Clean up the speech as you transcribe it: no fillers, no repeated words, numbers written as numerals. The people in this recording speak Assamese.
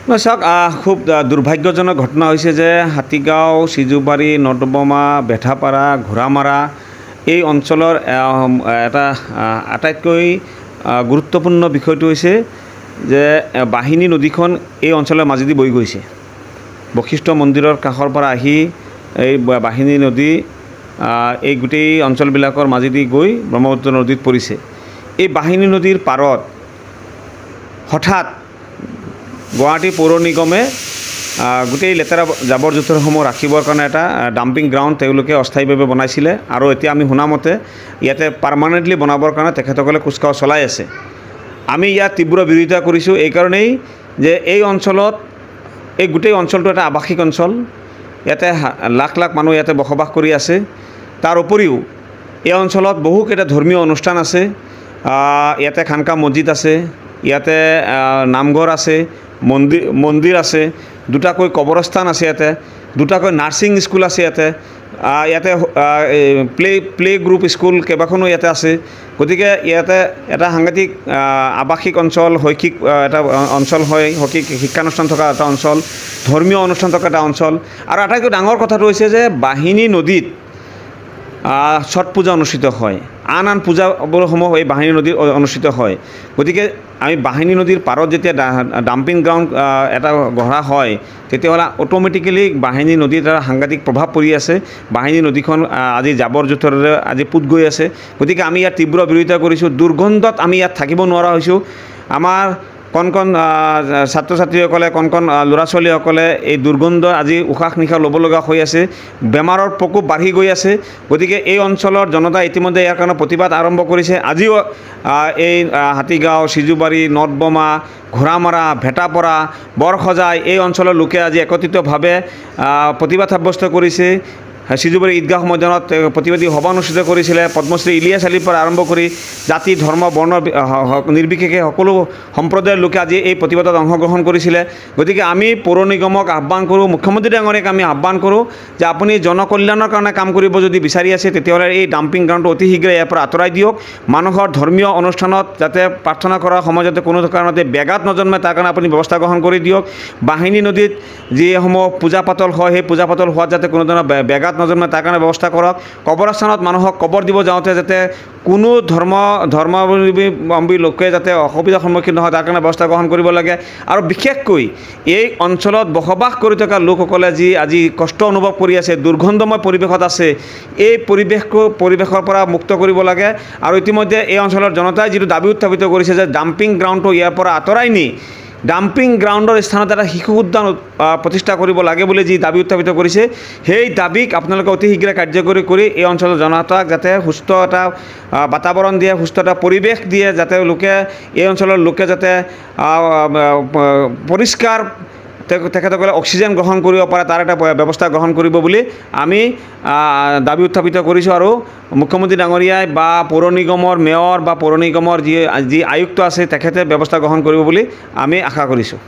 চাওক খুব দুৰ্ভাগ্যজনক ঘটনা হৈছে যে হাতীগাঁও সিজুবাৰী নৰ্দমা বেঠাপাৰা ঘোঁৰামাৰা এই অঞ্চলৰ এটা আটাইতকৈ গুৰুত্বপূৰ্ণ বিষয়টো হৈছে যে বাহিনী নদীখন এই অঞ্চলৰ মাজেদি বৈ গৈছে। বশিষ্ঠ মন্দিৰৰ কাষৰ পৰা আহি এই বাহিনী নদী এই গোটেই অঞ্চলবিলাকৰ মাজেদি গৈ ব্ৰহ্মপুত্ৰ নদীত পৰিছে। এই বাহিনী নদীৰ পাৰত হঠাৎ গুৱাহাটী পৌৰ নিগমে গোটেই লেতেৰা জাবৰ জোঁথৰসমূহ ৰাখিবৰ কাৰণে এটা ডাম্পিং গ্ৰাউণ্ড তেওঁলোকে অস্থায়ীভাৱে বনাইছিলে আৰু এতিয়া আমি শুনামতে ইয়াতে পাৰ্মানেণ্টলি বনাবৰ কাৰণে তেখেতসকলে কুচকাৱাজ চলাই আছে। আমি ইয়াত তীব্ৰ বিৰোধিতা কৰিছোঁ এই কাৰণেই যে এই অঞ্চলত এই গোটেই অঞ্চলটো এটা আৱাসিক অঞ্চল। ইয়াতে লাখ লাখ মানুহ ইয়াতে বসবাস কৰি আছে। তাৰ উপৰিও এই অঞ্চলত বহুকেইটা ধৰ্মীয় অনুষ্ঠান আছে। ইয়াতে খানকা মছজিদ আছে, ইয়াতে নামঘৰ আছে, মন্দিৰ আছে, দুটাকৈ কবৰস্থান আছে, ইয়াতে দুটাকৈ নাৰ্ছিং স্কুল আছে, ইয়াতে প্লে গ্ৰুপ স্কুল কেইবাখনো ইয়াতে আছে। গতিকে ইয়াতে এটা সাংঘাতিক আৱাসিক অঞ্চল, শৈক্ষিক এটা অঞ্চল হয়, শৈক্ষিক শিক্ষানুষ্ঠান থকা এটা অঞ্চল, ধৰ্মীয় অনুষ্ঠান থকা এটা অঞ্চল। আৰু আটাইতকৈ ডাঙৰ কথাটো হৈছে যে বাহিনী নদীত ছট পূজা অনুষ্ঠিত হয়, আন পূজাসমূহ এই বাহিনী নদীত অনুষ্ঠিত হয়। গতিকে আমি বাহিনী নদীৰ পাৰত যেতিয়া ডাম্পিং গ্ৰাউণ্ড এটা গঢ়া হয় তেতিয়াহ'লে অট'মেটিকেলি বাহিনী নদীত এটা সাংঘাতিক প্ৰভাৱ পৰি আছে। বাহিনী নদীখন আজি জাবৰ জোঁথৰেৰে আজি পুত গৈ আছে। গতিকে আমি ইয়াত তীব্ৰ বিৰোধিতা কৰিছোঁ। দুৰ্গন্ধত আমি ইয়াত থাকিব নোৱাৰা হৈছোঁ। আমাৰ কণ ছাত্ৰ ছাত্ৰীসকলে, কণ ল'ৰা ছোৱালীসকলে এই দুৰ্গন্ধ আজি উশাহ নিশাহ ল'ব লগা হৈ আছে। বেমাৰৰ প্ৰকোপ বাঢ়ি গৈ আছে। গতিকে এই অঞ্চলৰ জনতা ইতিমধ্যে ইয়াৰ কাৰণে প্ৰতিবাদ আৰম্ভ কৰিছে। আজিও এই হাতীগাঁও, সিজুবাৰী, নৰ্দমা, ঘোঁৰামাৰা, ভেটাপৰা, বৰসজাই এই অঞ্চলৰ লোকে আজি একত্ৰিতভাৱে প্ৰতিবাদ সাব্যস্ত কৰিছে। সিজুবাৰী ঈদগাহ ময়দানত প্ৰতিবাদী সভা অনুষ্ঠিত কৰিছিলে। পদ্মশ্ৰী ইলিয়াছ আলীৰ পৰা আৰম্ভ কৰি জাতি ধৰ্ম বৰ্ণ নিৰ্বিশেষে সকলো সম্প্ৰদায়ৰ লোকে আজি এই প্ৰতিবাদত অংশগ্ৰহণ কৰিছিলে। গতিকে আমি পৌৰ নিগমক আহ্বান কৰোঁ, মুখ্যমন্ত্ৰী ডাঙৰীয়াক আমি আহ্বান কৰোঁ যে আপুনি জনকল্যাণৰ কাৰণে কাম কৰিব যদি বিচাৰি আছে তেতিয়াহ'লে এই ডাম্পিং গ্ৰাউণ্ডটো অতি শীঘ্ৰে ইয়াৰ পৰা আঁতৰাই দিয়ক। মানুহৰ ধৰ্মীয় অনুষ্ঠানত যাতে প্ৰাৰ্থনা কৰাৰ সময় যাতে কোনো কাৰণতে ব্যাঘাত নজন্মে তাৰ কাৰণে আপুনি ব্যৱস্থা গ্ৰহণ কৰি দিয়ক। বাহিনী নদীত যিসমূহ পূজা পাতল হয় সেই পূজা পাতল হোৱাত যাতে কোনো ধৰণৰ ব্যাঘাত নজন্মে তাৰ কাৰণে ব্যৱস্থা কৰক। কবৰস্থানত মানুহক কবৰ দিব যাওঁতে যাতে কোনো ধৰ্মাৱলম্বী লোকে যাতে অসুবিধাৰ সন্মুখীন নহয় তাৰ কাৰণে ব্যৱস্থা গ্ৰহণ কৰিব লাগে। আৰু বিশেষকৈ এই অঞ্চলত বসবাস কৰি থকা লোকসকলে যি আজি কষ্ট অনুভৱ কৰি আছে, দুৰ্গন্ধময় পৰিৱেশত আছে, এই পৰিৱেশৰ পৰা মুক্ত কৰিব লাগে। আৰু ইতিমধ্যে এই অঞ্চলৰ জনতাই যিটো দাবী উত্থাপিত কৰিছে যে ডাম্পিং গ্ৰাউণ্ডটো ইয়াৰ পৰা আঁতৰাই নি ডাম্পিং গ্ৰাউণ্ডৰ স্থানত এটা শিশু উদ্যান প্ৰতিষ্ঠা কৰিব লাগে বুলি যি দাবী উত্থাপিত কৰিছে, সেই দাবীক আপোনালোকে অতি শীঘ্ৰে কাৰ্যকৰী কৰি এই অঞ্চলৰ জনতাক যাতে সুস্থ এটা বাতাবৰণ দিয়ে, সুস্থ এটা পৰিৱেশ দিয়ে, যাতে এই অঞ্চলৰ লোকে যাতে পৰিষ্কাৰ তেখেতসকলে অক্সিজেন গ্ৰহণ কৰিব পাৰে তাৰ এটা ব্যৱস্থা গ্ৰহণ কৰিব বুলি আমি দাবী উত্থাপিত কৰিছোঁ। আৰু মুখ্যমন্ত্ৰী ডাঙৰীয়াই বা পৌৰ নিগমৰ মেয়ৰ বা পৌৰ নিগমৰ যি আয়ুক্ত আছে তেখেতে ব্যৱস্থা গ্ৰহণ কৰিব বুলি আমি আশা কৰিছোঁ।